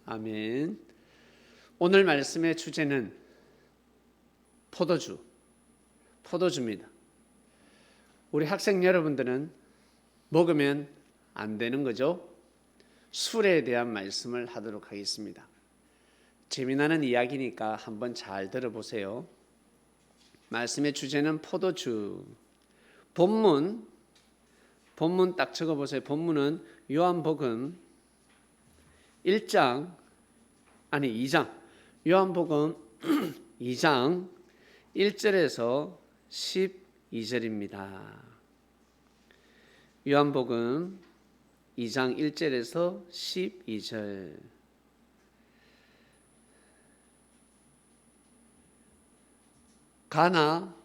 아멘. 오늘 말씀의 주제는 포도주입니다. 우리 학생 여러분들은 먹으면 안 되는 거죠? 술에 대한 말씀을 하도록 하겠습니다. 재미나는 이야기니까 한번 잘 들어보세요. 말씀의 주제는 포도주. 본문 딱 적어보세요. 본문은 요한복음 2장 요한복음 2장 1절에서 12절입니다. 요한복음 2장 1절에서 12절. 가나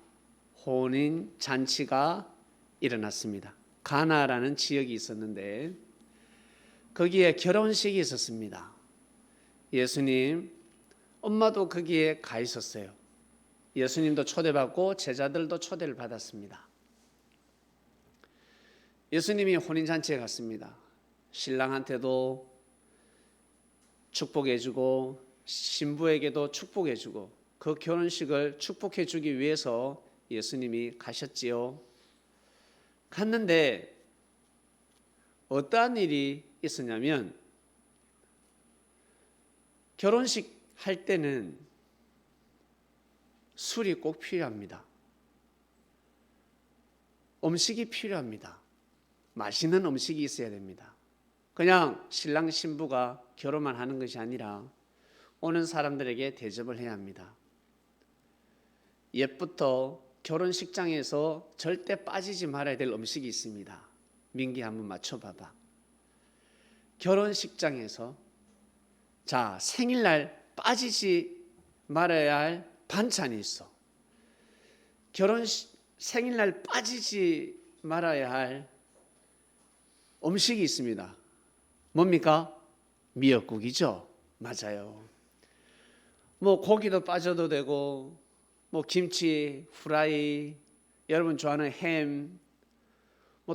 혼인 잔치가 일어났습니다. 가나라는 지역이 있었는데 거기에 결혼식이 있었습니다. 예수님 엄마도 거기에 가 있었어요. 예수님도 초대받고 제자들도 초대를 받았습니다. 예수님이 혼인잔치에 갔습니다. 신랑한테도 축복해주고 신부에게도 축복해주고 그 결혼식을 축복해주기 위해서 예수님이 가셨지요. 갔는데 어떠한 일이 있었냐면 결혼식 할 때는 술이 꼭 필요합니다. 음식이 필요합니다. 맛있는 음식이 있어야 됩니다. 그냥 신랑 신부가 결혼만 하는 것이 아니라 오는 사람들에게 대접을 해야 합니다. 옛부터 결혼식장에서 절대 빠지지 말아야 될 음식이 있습니다. 민기 한번 맞춰봐봐. 결혼식장에서 생일날 빠지지 말아야 할 반찬이 있어. 생일날 빠지지 말아야 할 음식이 있습니다. 뭡니까? 미역국이죠. 맞아요. 고기도 빠져도 되고 김치, 후라이, 여러분 좋아하는 햄,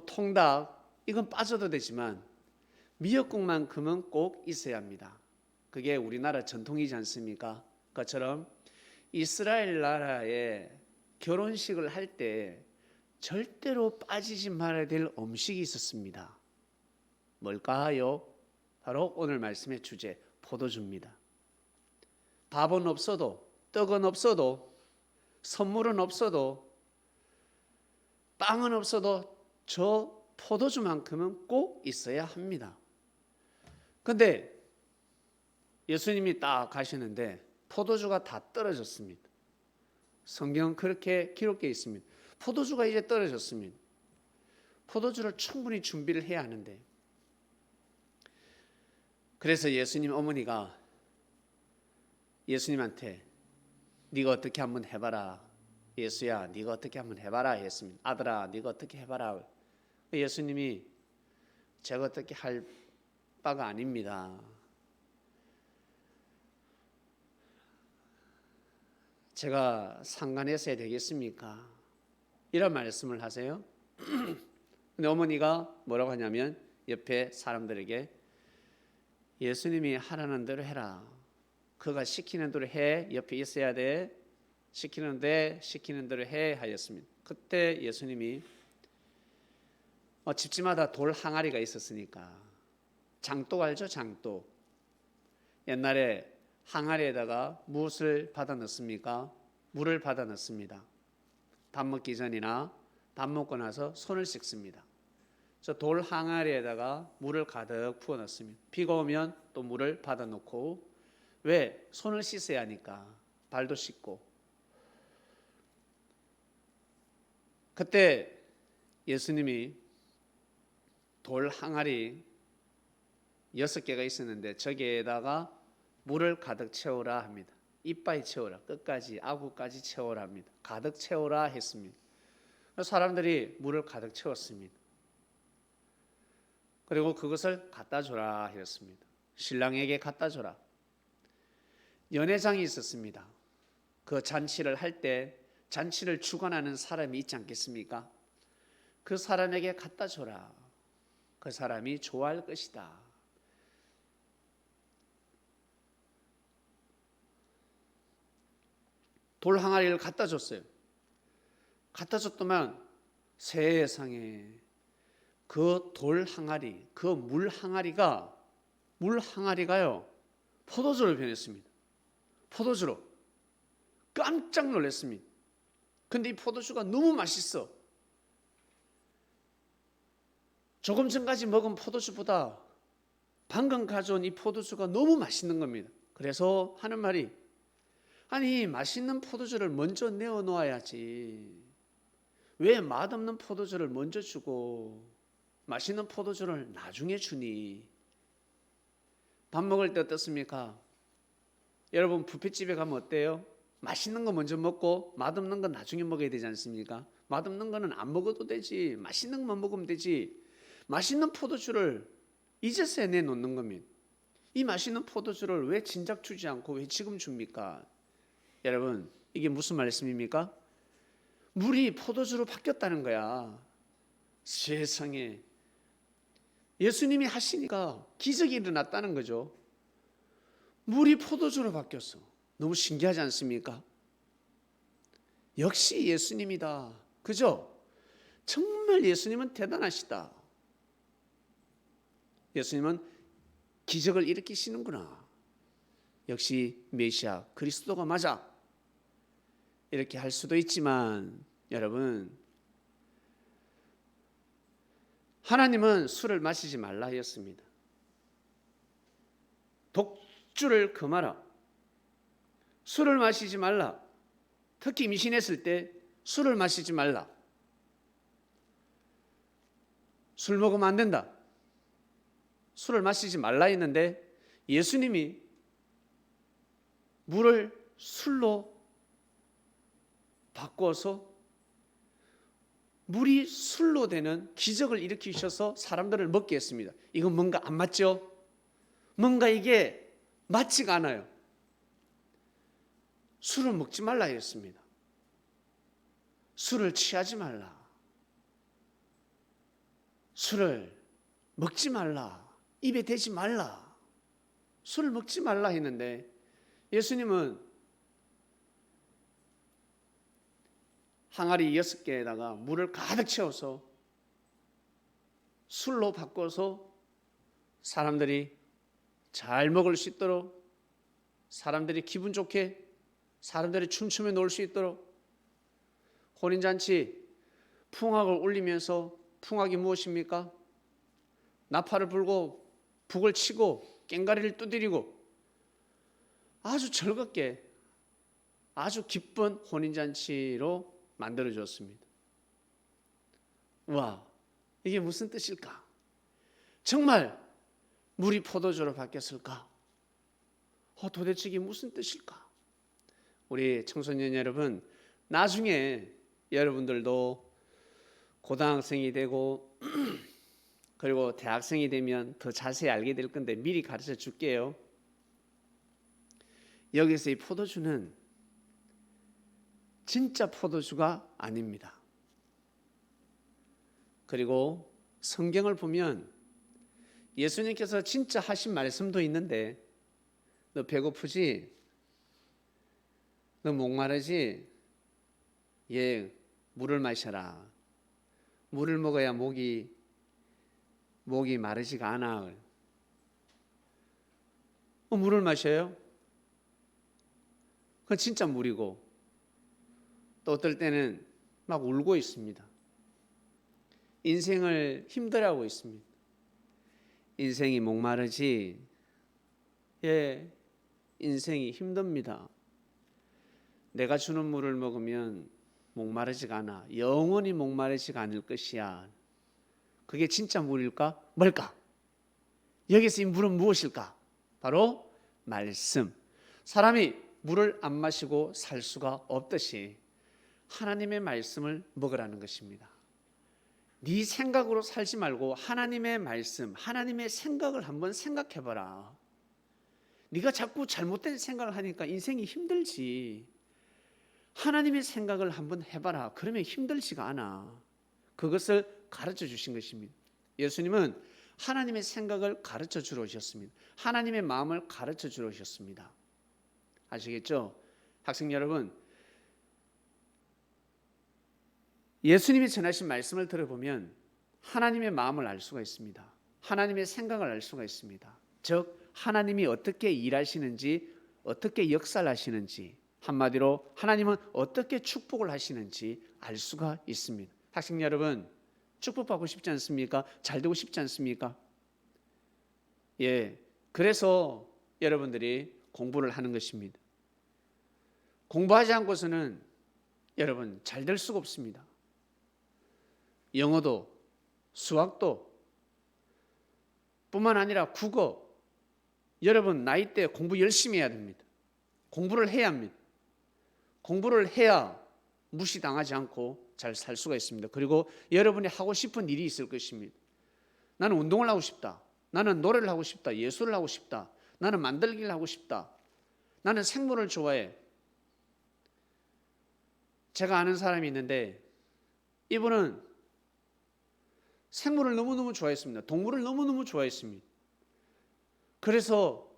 통닭 이건 빠져도 되지만 미역국만큼은 꼭 있어야 합니다. 그게 우리나라 전통이지 않습니까? 그것처럼 이스라엘 나라에 결혼식을 할 때 절대로 빠지지 말아야 될 음식이 있었습니다. 뭘까요? 바로 오늘 말씀의 주제 포도주입니다. 밥은 없어도 떡은 없어도 선물은 없어도 빵은 없어도 저 포도주만큼은 꼭 있어야 합니다. 근데 예수님이 딱 가시는데 포도주가 다 떨어졌습니다. 성경은 그렇게 기록되어 있습니다. 포도주가 이제 떨어졌습니다. 포도주를 충분히 준비를 해야 하는데 그래서 예수님 어머니가 예수님한테 네가 어떻게 한번 해봐라. 예수야 네가 어떻게 한번 해봐라 했습니다. 아들아 네가 어떻게 해봐라. 예수님이 제가 어떻게 할 바가 아닙니다. 제가 상관했어야 되겠습니까? 이런 말씀을 하세요. 근데 어머니가 뭐라고 하냐면 옆에 사람들에게 예수님이 하라는 대로 해라. 그가 시키는 대로 해. 옆에 있어야 돼. 시키는 대로 해 하였습니다. 그때 예수님이 집집마다 돌 항아리가 있었으니까 장독 알죠? 장독. 옛날에 항아리에다가 무엇을 받아 넣습니까? 물을 받아 넣습니다. 밥 먹기 전이나 밥 먹고 나서 손을 씻습니다. 저 돌 항아리에다가 물을 가득 부어 넣습니다. 비가 오면 또 물을 받아 놓고 왜? 손을 씻어야 하니까 발도 씻고. 그때 예수님이 돌 항아리 6개가 있었는데 저기에다가 물을 가득 채우라 합니다. 이빠이 채우라. 끝까지 아구까지 채우라 합니다. 가득 채우라 했습니다. 사람들이 물을 가득 채웠습니다. 그리고 그것을 갖다 줘라 했습니다. 신랑에게 갖다 줘라. 연회장이 있었습니다. 그 잔치를 할 때 잔치를 주관하는 사람이 있지 않겠습니까? 그 사람에게 갖다 줘라. 그 사람이 좋아할 것이다. 돌 항아리를 갖다 줬어요. 갖다 줬더만 세상에 그 돌 항아리, 그 물 항아리가요 포도주로 변했습니다. 포도주로. 깜짝 놀랐습니다. 근데 이 포도주가 너무 맛있어. 조금 전까지 먹은 포도주보다 방금 가져온 이 포도주가 너무 맛있는 겁니다. 그래서 하는 말이, 아니 맛있는 포도주를 먼저 내어 놓아야지 왜 맛없는 포도주를 먼저 주고 맛있는 포도주를 나중에 주니? 밥 먹을 때 어떻습니까? 여러분 뷔페집에 가면 어때요? 맛있는 거 먼저 먹고 맛없는 거 나중에 먹어야 되지 않습니까? 맛없는 거는 안 먹어도 되지, 맛있는 것만 먹으면 되지. 맛있는 포도주를 이제서야 내놓는 겁니다. 이 맛있는 포도주를 왜 진작 주지 않고 왜 지금 줍니까? 여러분 이게 무슨 말씀입니까? 물이 포도주로 바뀌었다는 거야. 세상에 예수님이 하시니까 기적이 일어났다는 거죠. 물이 포도주로 바뀌었어. 너무 신기하지 않습니까? 역시 예수님이다. 그죠? 정말 예수님은 대단하시다. 예수님은 기적을 일으키시는구나. 역시 메시아 그리스도가 맞아. 이렇게 할 수도 있지만 여러분, 하나님은 술을 마시지 말라 하였습니다. 독주를 금하라. 술을 마시지 말라. 특히 임신했을 때 술을 마시지 말라. 술 먹으면 안 된다. 술을 마시지 말라 했는데 예수님이 물을 술로 바꿔서 물이 술로 되는 기적을 일으키셔서 사람들을 먹게 했습니다. 이건 뭔가 안 맞죠? 뭔가 이게 맞지가 않아요. 술을 먹지 말라 했습니다. 술을 취하지 말라. 술을 먹지 말라. 입에 대지 말라. 술을 먹지 말라 했는데 예수님은 항아리 6개에다가 물을 가득 채워서 술로 바꿔서 사람들이 잘 먹을 수 있도록, 사람들이 기분 좋게, 사람들이 춤추며 놀 수 있도록, 혼인잔치 풍악을 울리면서, 풍악이 무엇입니까? 나팔을 불고 북을 치고 꽹과리를 두드리고 아주 즐겁게 아주 기쁜 혼인잔치로 만들어졌습니다. 와, 이게 무슨 뜻일까? 정말 물이 포도주로 바뀌었을까? 도대체 이게 무슨 뜻일까? 우리 청소년 여러분, 나중에 여러분들도 고등학생이 되고 그리고 대학생이 되면 더 자세히 알게 될 건데 미리 가르쳐 줄게요. 여기서 이 포도주는 진짜 포도주가 아닙니다. 그리고 성경을 보면 예수님께서 진짜 하신 말씀도 있는데, 너 배고프지? 너 목마르지? 예, 물을 마셔라. 물을 먹어야 목이 마르지가 않아. 물을 마셔요? 그건 진짜 물이고, 또 어떨 때는 막 울고 있습니다. 인생을 힘들어하고 있습니다. 인생이 목마르지? 예, 인생이 힘듭니다. 내가 주는 물을 먹으면 목마르지가 않아. 영원히 목마르지가 않을 것이야. 그게 진짜 물일까? 뭘까? 여기서 이 물은 무엇일까? 바로 말씀. 사람이 물을 안 마시고 살 수가 없듯이 하나님의 말씀을 먹으라는 것입니다. 네 생각으로 살지 말고 하나님의 말씀, 하나님의 생각을 한번 생각해봐라. 네가 자꾸 잘못된 생각을 하니까 인생이 힘들지. 하나님의 생각을 한번 해봐라. 그러면 힘들지가 않아. 그것을 가르쳐 주신 것입니다. 예수님은 하나님의 생각을 가르쳐 주러 오셨습니다. 하나님의 마음을 가르쳐 주러 오셨습니다. 아시겠죠? 학생 여러분, 예수님이 전하신 말씀을 들어보면 하나님의 마음을 알 수가 있습니다. 하나님의 생각을 알 수가 있습니다. 즉 하나님이 어떻게 일하시는지, 어떻게 역사를 하시는지, 한마디로 하나님은 어떻게 축복을 하시는지 알 수가 있습니다. 학생 여러분, 축복받고 싶지 않습니까? 잘 되고 싶지 않습니까? 예, 그래서 여러분들이 공부를 하는 것입니다. 공부하지 않고서는 여러분 잘 될 수가 없습니다. 영어도 수학도 뿐만 아니라 국어, 여러분 나이 때 공부 열심히 해야 됩니다. 공부를 해야 합니다. 공부를 해야 무시당하지 않고 잘 살 수가 있습니다. 그리고 여러분이 하고 싶은 일이 있을 것입니다. 나는 운동을 하고 싶다. 나는 노래를 하고 싶다. 예술을 하고 싶다. 나는 만들기를 하고 싶다. 나는 생물을 좋아해. 제가 아는 사람이 있는데 이분은 생물을 너무너무 좋아했습니다. 동물을 너무너무 좋아했습니다. 그래서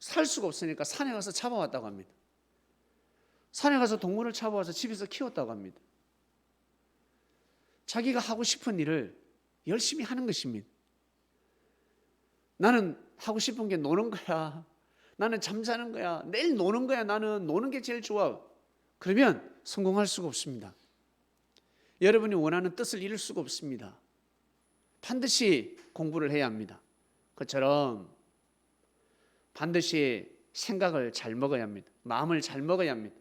살 수가 없으니까 산에 가서 잡아왔다고 합니다. 산에 가서 동물을 잡아와서 집에서 키웠다고 합니다. 자기가 하고 싶은 일을 열심히 하는 것입니다. 나는 하고 싶은 게 노는 거야. 나는 잠자는 거야. 내일 노는 거야. 나는 노는 게 제일 좋아. 그러면 성공할 수가 없습니다. 여러분이 원하는 뜻을 이룰 수가 없습니다. 반드시 공부를 해야 합니다. 그처럼 반드시 생각을 잘 먹어야 합니다. 마음을 잘 먹어야 합니다.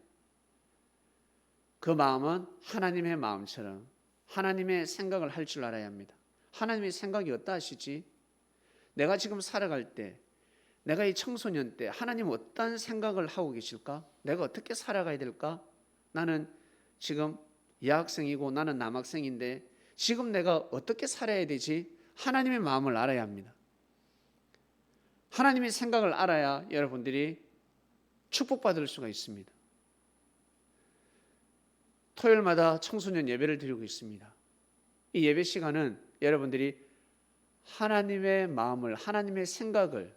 그 마음은 하나님의 마음처럼 하나님의 생각을 할 줄 알아야 합니다. 하나님의 생각이 어떠하시지? 내가 지금 살아갈 때, 내가 이 청소년 때 하나님 어떤 생각을 하고 계실까? 내가 어떻게 살아가야 될까? 나는 지금 여학생이고 나는 남학생인데 지금 내가 어떻게 살아야 되지? 하나님의 마음을 알아야 합니다. 하나님의 생각을 알아야 여러분들이 축복받을 수가 있습니다. 토요일마다 청소년 예배를 드리고 있습니다. 이 예배 시간은 여러분들이 하나님의 마음을, 하나님의 생각을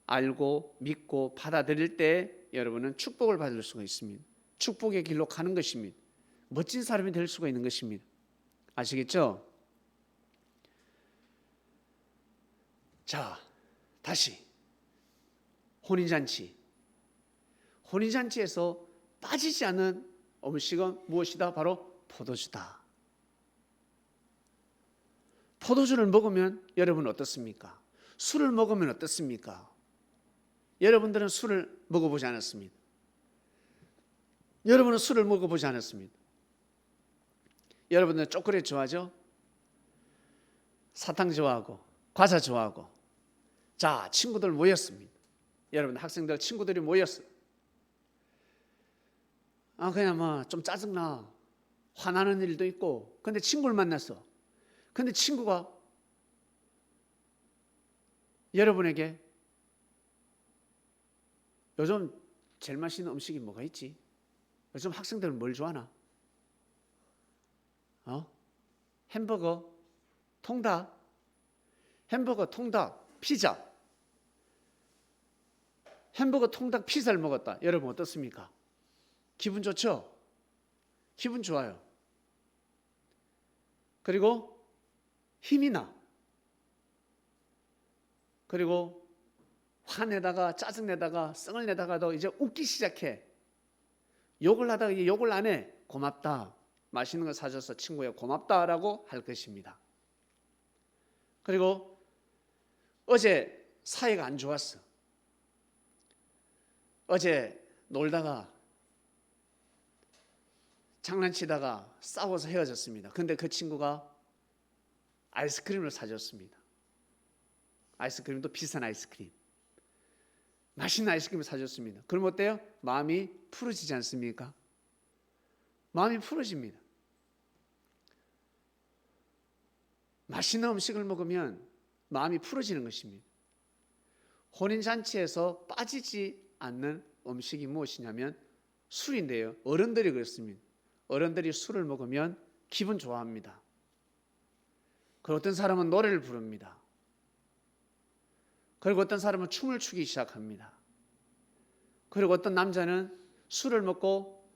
알고 믿고 받아들일 때 여러분은 축복을 받을 수가 있습니다. 축복의 길로 가는 것입니다. 멋진 사람이 될 수가 있는 것입니다. 아시겠죠? 자, 다시 혼인잔치. 혼인잔치에서 빠지지 않는 음식은 무엇이다? 바로 포도주다. 포도주를 먹으면 여러분 어떻습니까? 술을 먹으면 어떻습니까? 여러분들은 술을 먹어보지 않았습니다. 여러분은 술을 먹어보지 않았습니다. 여러분들은 초콜릿 좋아하죠? 사탕 좋아하고 과자 좋아하고. 자, 친구들 모였습니다. 여러분 학생들 친구들이 모였어요. 그냥 뭐 좀 짜증나, 화나는 일도 있고. 근데 친구를 만났어. 근데 친구가 여러분에게 요즘 제일 맛있는 음식이 뭐가 있지? 요즘 학생들은 뭘 좋아하나? 햄버거, 통닭, 햄버거, 통닭, 피자. 햄버거, 통닭, 피자를 먹었다. 여러분 어떻습니까? 기분 좋죠? 기분 좋아요. 그리고 힘이 나. 그리고 화내다가 짜증내다가 썽을 내다가도 이제 웃기 시작해. 욕을 하다가 이제 욕을 안 해. 고맙다. 맛있는 거 사줘서 친구야 고맙다라고 할 것입니다. 그리고 어제 사이가 안 좋았어. 어제 놀다가 장난치다가 싸워서 헤어졌습니다. 근데 그 친구가 아이스크림을 사줬습니다. 아이스크림도 비싼 아이스크림. 맛있는 아이스크림을 사줬습니다. 그럼 어때요? 마음이 풀어지지 않습니까? 마음이 풀어집니다. 맛있는 음식을 먹으면 마음이 풀어지는 것입니다. 혼인잔치에서 빠지지 않는 음식이 무엇이냐면 술인데요. 어른들이 그렇습니다. 어른들이 술을 먹으면 기분 좋아합니다. 그리고 어떤 사람은 노래를 부릅니다. 그리고 어떤 사람은 춤을 추기 시작합니다. 그리고 어떤 남자는 술을 먹고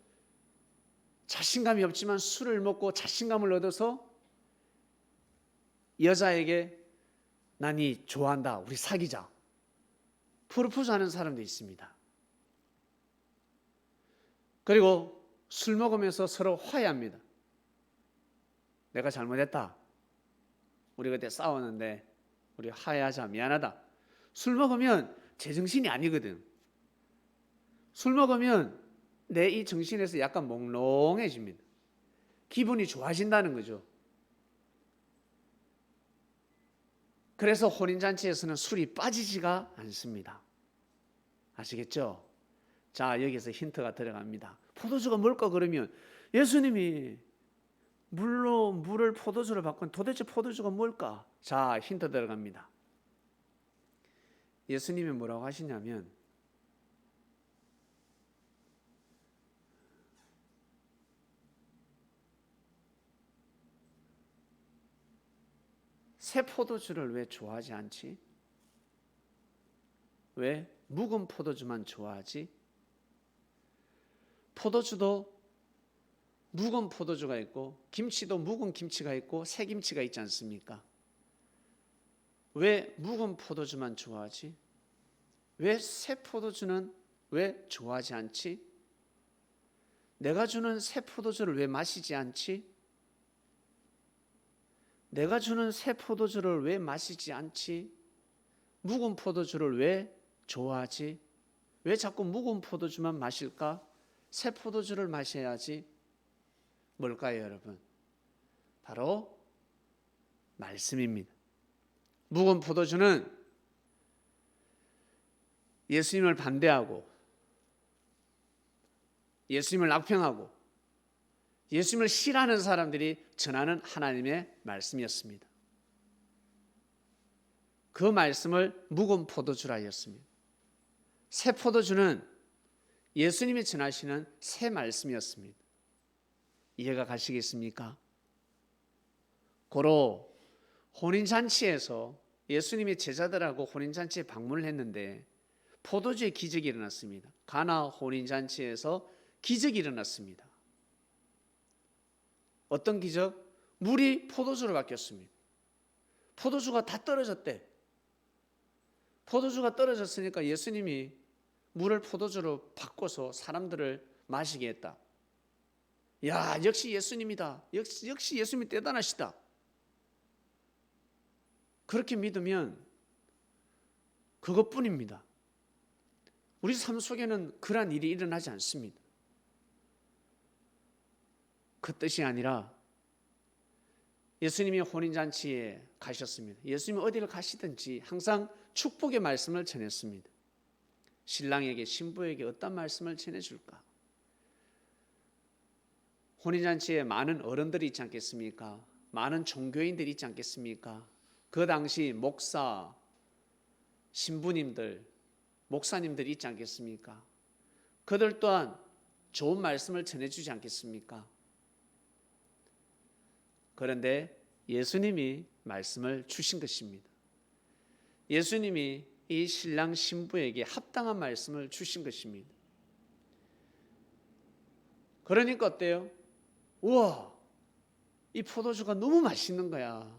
자신감이 없지만 술을 먹고 자신감을 얻어서 여자에게 난 이 좋아한다, 우리 사귀자, 프로포즈하는 사람도 있습니다. 그리고 술 먹으면서 서로 화해합니다. 내가 잘못했다, 우리 그때 싸웠는데 우리 화해하자, 미안하다. 술 먹으면 제정신이 아니거든. 술 먹으면 내 이 정신에서 약간 몽롱해집니다. 기분이 좋아진다는 거죠. 그래서 혼인잔치에서는 술이 빠지지가 않습니다. 아시겠죠? 자, 여기서 힌트가 들어갑니다. 포도주가 뭘까 그러면 예수님이 물로 물을 포도주로 바꾼 도대체 포도주가 뭘까? 자, 힌트 들어갑니다. 예수님이 뭐라고 하시냐면 새 포도주를 왜 좋아하지 않지? 왜 묵은 포도주만 좋아하지? 포도주도 묵은 포도주가 있고 김치도 묵은 김치가 있고 새 김치가 있지 않습니까? 왜 묵은 포도주만 좋아하지? 왜 새 포도주는 왜 좋아하지 않지? 내가 주는 새 포도주를 왜 마시지 않지? 내가 주는 새 포도주를 왜 마시지 않지? 묵은 포도주를 왜 좋아하지? 왜 자꾸 묵은 포도주만 마실까? 새 포도주를 마셔야지. 뭘까요, 여러분? 바로 말씀입니다. 묵은 포도주는 예수님을 반대하고 예수님을 악평하고 예수님을 싫어하는 사람들이 전하는 하나님의 말씀이었습니다. 그 말씀을 묵은 포도주라 하였습니다. 새 포도주는 예수님이 전하시는 새 말씀이었습니다. 이해가 가시겠습니까? 고로 혼인잔치에서 예수님이 제자들하고 혼인잔치에 방문을 했는데 포도주의 기적이 일어났습니다. 가나 혼인잔치에서 기적이 일어났습니다. 어떤 기적? 물이 포도주로 바뀌었습니다. 포도주가 다 떨어졌대. 포도주가 떨어졌으니까 예수님이 물을 포도주로 바꿔서 사람들을 마시게 했다. 야, 역시 예수님이다. 역시 예수님이 대단하시다. 그렇게 믿으면 그것뿐입니다. 우리 삶 속에는 그러한 일이 일어나지 않습니다. 그 뜻이 아니라 예수님이 혼인잔치에 가셨습니다. 예수님이 어디를 가시든지 항상 축복의 말씀을 전했습니다. 신랑에게 신부에게 어떤 말씀을 전해줄까? 혼인잔치에 많은 어른들이 있지 않겠습니까? 많은 종교인들이 있지 않겠습니까? 그 당시 목사, 신부님들, 목사님들이 있지 않겠습니까? 그들 또한 좋은 말씀을 전해주지 않겠습니까? 그런데 예수님이 말씀을 주신 것입니다. 예수님이 이 신랑 신부에게 합당한 말씀을 주신 것입니다. 그러니까 어때요? 우와, 이 포도주가 너무 맛있는 거야.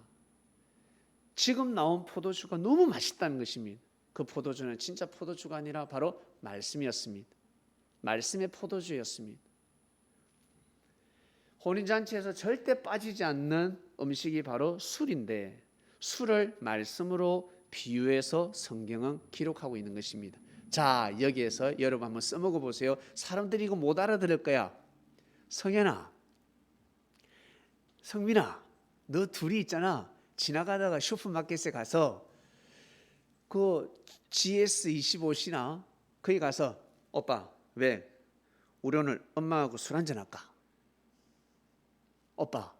지금 나온 포도주가 너무 맛있다는 것입니다. 그 포도주는 진짜 포도주가 아니라 바로 말씀이었습니다. 말씀의 포도주였습니다. 혼인잔치에서 절대 빠지지 않는 음식이 바로 술인데 술을 말씀으로 비유해서 성경은 기록하고 있는 것입니다. 자, 여기에서 여러분 한번 써먹어 보세요. 사람들이 이거 못 알아들을 거야. 성현아, 성민아, 너 둘이 있잖아. 지나가다가 슈퍼마켓에 가서 그 GS25시나 거기 가서 오빠, 왜 우리 오늘 엄마하고 술 한잔 할까? 오빠,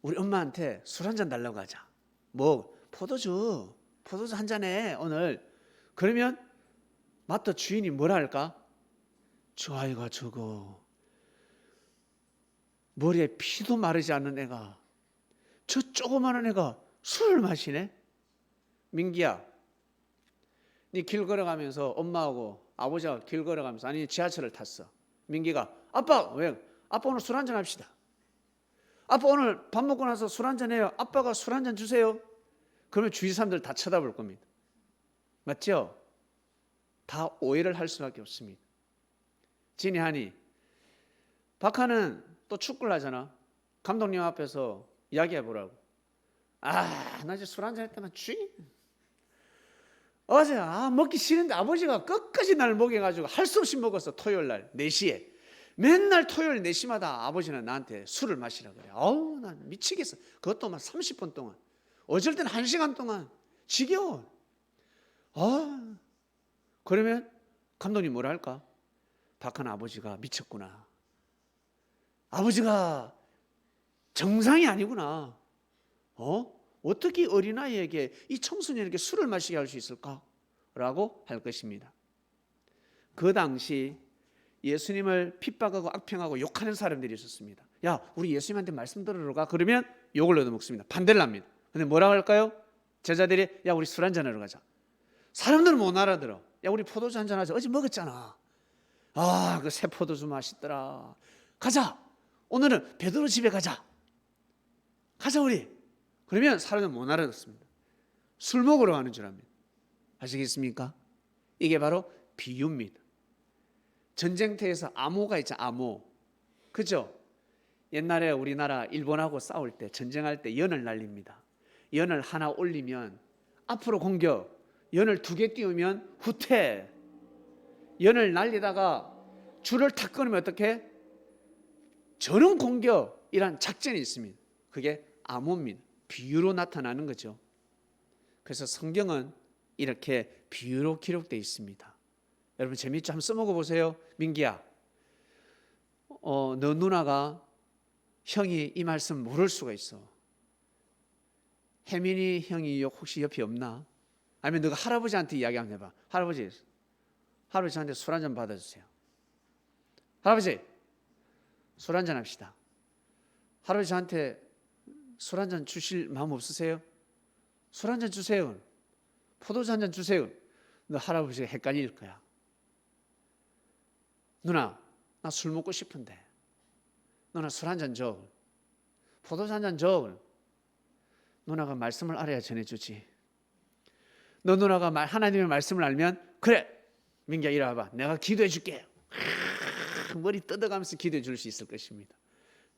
우리 엄마한테 술 한잔 달라고 하자. 뭐 포도주 한 잔해 오늘. 그러면 마트 주인이 뭐라 할까? 저 아이가 저거 머리에 피도 마르지 않는 애가, 저 조그마한 애가 술을 마시네? 민기야, 네 길 걸어가면서 엄마하고 아버지하고 길 걸어가면서 아니 지하철을 탔어. 민기가 아빠, 왜 아빠 오늘 술 한잔 합시다. 아빠 오늘 밥 먹고 나서 술 한잔 해요. 아빠가 술 한잔 주세요. 그러면 주위 사람들 다 쳐다볼 겁니다. 맞죠? 다 오해를 할 수밖에 없습니다. 진이하니 박하는 또 축구를 하잖아. 감독님 앞에서 이야기해 보라고. 나 이제 술 한잔 했다만 주인 어제 먹기 싫은데 아버지가 끝까지 날 먹여가지고 할 수 없이 먹었어. 토요일 날 4시에 맨날 토요일 4시마다 아버지는 나한테 술을 마시라 그래. 난 미치겠어. 그것도 막 30분 동안, 어쩔 때는 1시간 동안. 지겨워. 그러면 감독님 뭐라 할까? 박하는 아버지가 미쳤구나. 아버지가 정상이 아니구나. 어떻게 어린아이에게, 이 청소년에게 술을 마시게 할 수 있을까? 라고 할 것입니다. 그 당시 예수님을 핍박하고 악평하고 욕하는 사람들이 있었습니다. 야, 우리 예수님한테 말씀 들으러 가. 그러면 욕을 얻어먹습니다. 반대를 합니다. 근데 뭐라고 할까요? 제자들이 야, 우리 술 한잔하러 가자. 사람들은 못 알아들어. 야, 우리 포도주 한잔 하자. 어제 먹었잖아. 그 새 포도주 맛있더라. 가자. 오늘은 베드로 집에 가자. 가자 우리. 그러면 사람들은 못 알아듣습니다. 술 먹으러 가는 줄 압니다. 아시겠습니까? 이게 바로 비유입니다. 전쟁터에서 암호가 있죠. 암호. 그죠? 옛날에 우리나라 일본하고 싸울 때, 전쟁할 때 연을 날립니다. 연을 하나 올리면 앞으로 공격, 연을 2개 띄우면 후퇴. 연을 날리다가 줄을 탁 끊으면 어떻게? 전원 공격이란 작전이 있습니다. 그게 암호입니다. 비유로 나타나는 거죠. 그래서 성경은 이렇게 비유로 기록되어 있습니다. 여러분 재미있죠? 한번 써먹어 보세요. 민기야, 너 누나가 형이 이 말씀 모를 수가 있어. 혜민이 형이 혹시 옆에 없나? 아니면 너가 할아버지한테 이야기 한번 해봐. 할아버지, 저한테 술 한잔 받아주세요. 할아버지, 술 한잔 합시다. 할아버지 저한테 술 한잔 주실 마음 없으세요? 술 한잔 주세요. 포도주 한잔 주세요. 너 할아버지가 헷갈릴 거야. 누나, 나 술 먹고 싶은데 누나 술 한잔 줘. 포도주 한잔 줘. 누나가 말씀을 알아야 전해주지. 너 누나가 하나님의 말씀을 알면 그래 민기야 이리 와봐. 내가 기도해 줄게. 머리 뜯어가면서 기도해 줄 수 있을 것입니다.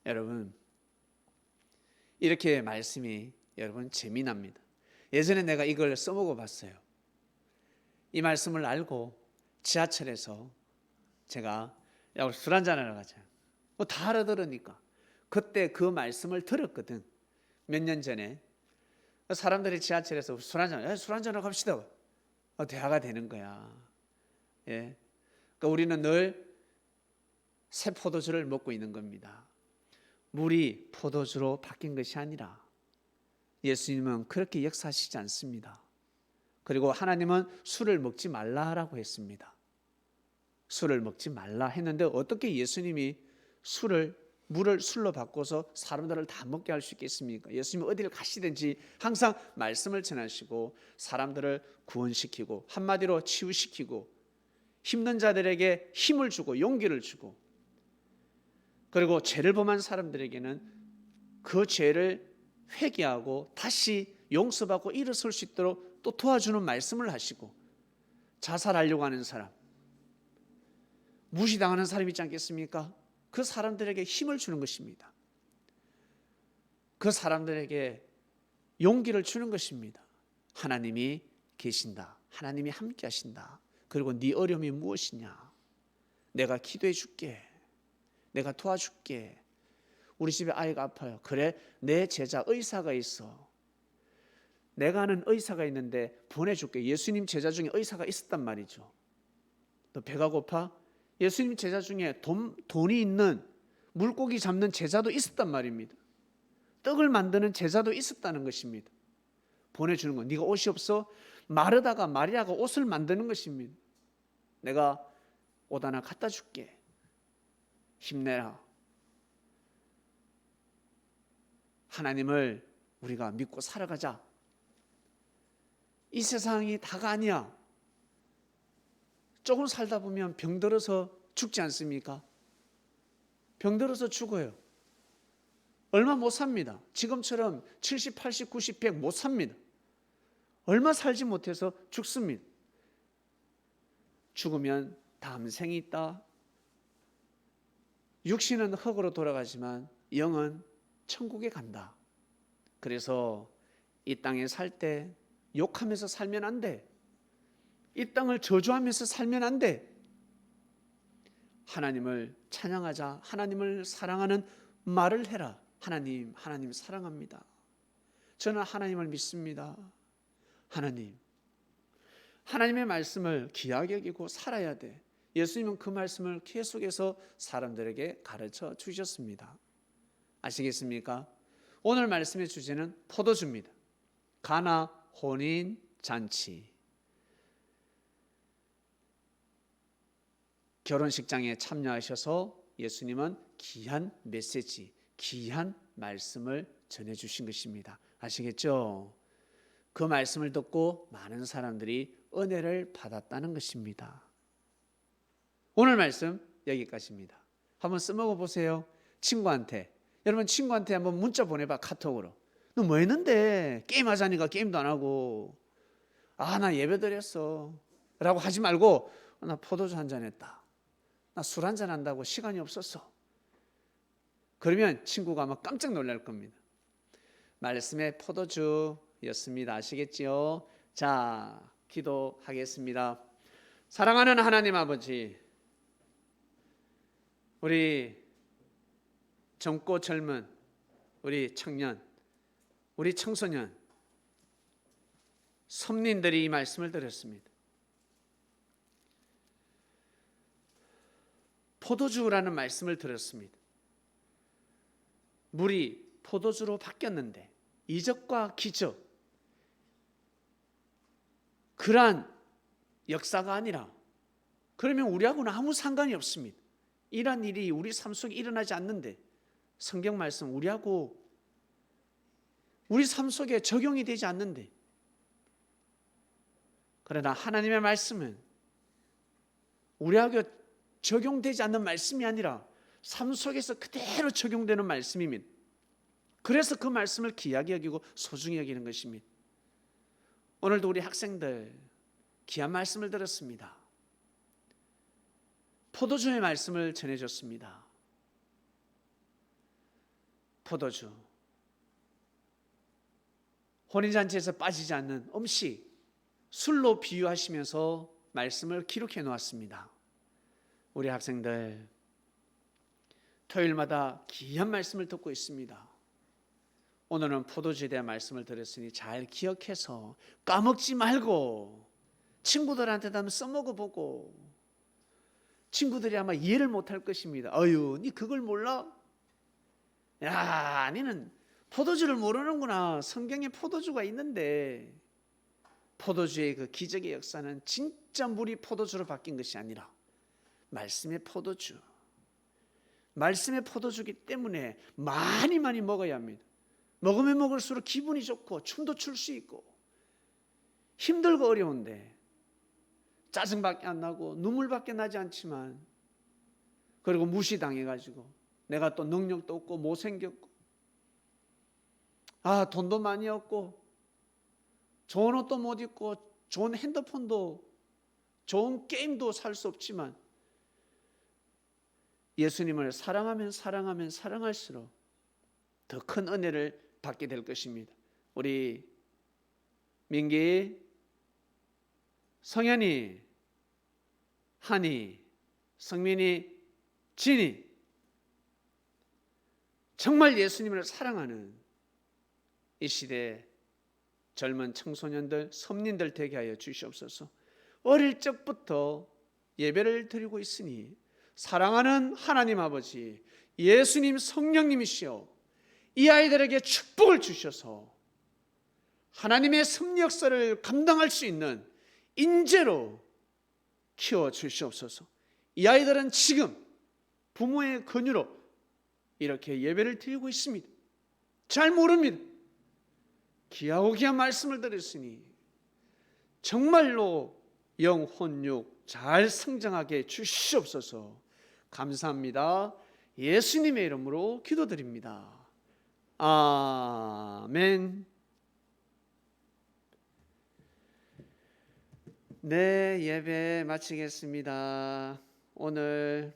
여러분 이렇게 말씀이 여러분 재미납니다. 예전에 내가 이걸 써먹어 봤어요. 이 말씀을 알고 지하철에서 제가 야 우리 술 한잔하러 가자. 다 알아들으니까 그때 그 말씀을 들었거든. 몇 년 전에 사람들이 지하철에서 술 한잔하러 갑시다. 대화가 되는 거야. 예. 그러니까 우리는 늘 새 포도주를 먹고 있는 겁니다. 물이 포도주로 바뀐 것이 아니라 예수님은 그렇게 역사하시지 않습니다. 그리고 하나님은 술을 먹지 말라라고 했습니다. 술을 먹지 말라 했는데 어떻게 예수님이 물을 술로 바꿔서 사람들을 다 먹게 할 수 있겠습니까? 예수님이 어디를 가시든지 항상 말씀을 전하시고 사람들을 구원시키고 한마디로 치유시키고 힘든 자들에게 힘을 주고 용기를 주고 그리고 죄를 범한 사람들에게는 그 죄를 회개하고 다시 용서받고 일어설 수 있도록 또 도와주는 말씀을 하시고 자살하려고 하는 사람, 무시당하는 사람이 있지 않겠습니까? 그 사람들에게 힘을 주는 것입니다. 그 사람들에게 용기를 주는 것입니다. 하나님이 계신다. 하나님이 함께 하신다. 그리고 네 어려움이 무엇이냐? 내가 기도해 줄게. 내가 도와줄게. 우리 집에 아이가 아파요. 그래, 내 제자 의사가 있어. 내가 아는 의사가 있는데 보내줄게. 예수님 제자 중에 의사가 있었단 말이죠. 너 배가 고파? 예수님 제자 중에 돈이 있는 물고기 잡는 제자도 있었단 말입니다. 떡을 만드는 제자도 있었다는 것입니다. 보내주는 건 네가 옷이 없어? 마르다가 마리아가 옷을 만드는 것입니다. 내가 옷 하나 갖다 줄게. 힘내라. 하나님을 우리가 믿고 살아가자. 이 세상이 다가 아니야. 조금 살다 보면 병들어서 죽지 않습니까? 병들어서 죽어요. 얼마 못 삽니다. 지금처럼 70, 80, 90, 100 못 삽니다. 얼마 살지 못해서 죽습니다. 죽으면 다음 생이 있다. 육신은 흙으로 돌아가지만 영은 천국에 간다. 그래서 이 땅에 살 때 욕하면서 살면 안 돼. 이 땅을 저주하면서 살면 안 돼. 하나님을 찬양하자. 하나님을 사랑하는 말을 해라. 하나님 사랑합니다. 저는 하나님을 믿습니다. 하나님의 말씀을 귀하게 여기고 살아야 돼. 예수님은 그 말씀을 계속해서 사람들에게 가르쳐 주셨습니다. 아시겠습니까? 오늘 말씀의 주제는 포도주입니다. 가나 혼인 잔치. 결혼식장에 참여하셔서 예수님은 귀한 메시지, 귀한 말씀을 전해주신 것입니다. 아시겠죠? 그 말씀을 듣고 많은 사람들이 은혜를 받았다는 것입니다. 오늘 말씀 여기까지입니다. 한번 써먹어 보세요. 친구한테. 여러분 친구한테 한번 문자 보내봐. 카톡으로. 너 뭐 했는데? 게임하자니까 게임도 안 하고. 나 예배 드렸어 라고 하지 말고 나 포도주 한잔 했다. 나 술 한잔 한다고 시간이 없었어. 그러면 친구가 아마 깜짝 놀랄 겁니다. 말씀의 포도주였습니다. 아시겠지요? 자, 기도하겠습니다. 사랑하는 하나님 아버지, 우리 젊고 젊은 우리 청년, 우리 청소년, 성린들이 이 말씀을 들었습니다. 포도주라는 말씀을 들었습니다. 물이 포도주로 바뀌었는데 이적과 기적, 그러한 역사가 아니라, 그러면 우리하고는 아무 상관이 없습니다. 이러한 일이 우리 삶 속에 일어나지 않는데 성경 말씀 우리하고 우리 삶 속에 적용이 되지 않는데, 그러나 하나님의 말씀은 우리하고 적용되지 않는 말씀이 아니라 삶 속에서 그대로 적용되는 말씀입니다. 그래서 그 말씀을 귀하게 여기고 소중히 여기는 것입니다. 오늘도 우리 학생들 귀한 말씀을 들었습니다. 포도주의 말씀을 전해줬습니다. 포도주, 혼인잔치에서 빠지지 않는 음식, 술로 비유하시면서 말씀을 기록해 놓았습니다. 우리 학생들 토요일마다 귀한 말씀을 듣고 있습니다. 오늘은 포도주에 대한 말씀을 들었으니 잘 기억해서 까먹지 말고 친구들한테도 한번 써먹어보고, 친구들이 아마 이해를 못할 것입니다. 니 그걸 몰라? 야, 니는 포도주를 모르는구나. 성경에 포도주가 있는데, 포도주의 그 기적의 역사는 진짜 물이 포도주로 바뀐 것이 아니라 말씀의 포도주, 말씀의 포도주기 때문에 많이 먹어야 합니다. 먹으면 먹을수록 기분이 좋고 춤도 출 수 있고, 힘들고 어려운데 짜증밖에 안 나고 눈물밖에 나지 않지만, 그리고 무시당해가지고 내가 또 능력도 없고 못생겼고 돈도 많이 없고 좋은 옷도 못 입고 좋은 핸드폰도 좋은 게임도 살 수 없지만 예수님을 사랑하면 사랑할수록 더 큰 은혜를 받게 될 것입니다. 우리 민기, 성현이, 한이, 성민이, 진이 정말 예수님을 사랑하는 이 시대 젊은 청소년들, 섬린들 되게 하여 주시옵소서. 어릴 적부터 예배를 드리고 있으니 사랑하는 하나님 아버지, 예수님 성령님이시여, 이 아이들에게 축복을 주셔서 하나님의 섭리 역사를 감당할 수 있는 인재로 키워 주시옵소서. 이 아이들은 지금 부모의 권유로 이렇게 예배를 드리고 있습니다. 잘 모릅니다. 귀하고 귀한 말씀을 들었으니 정말로 영혼육 잘 성장하게 주시옵소서. 감사합니다. 예수님의 이름으로 기도드립니다. 아멘. 네, 예배 마치겠습니다. 오늘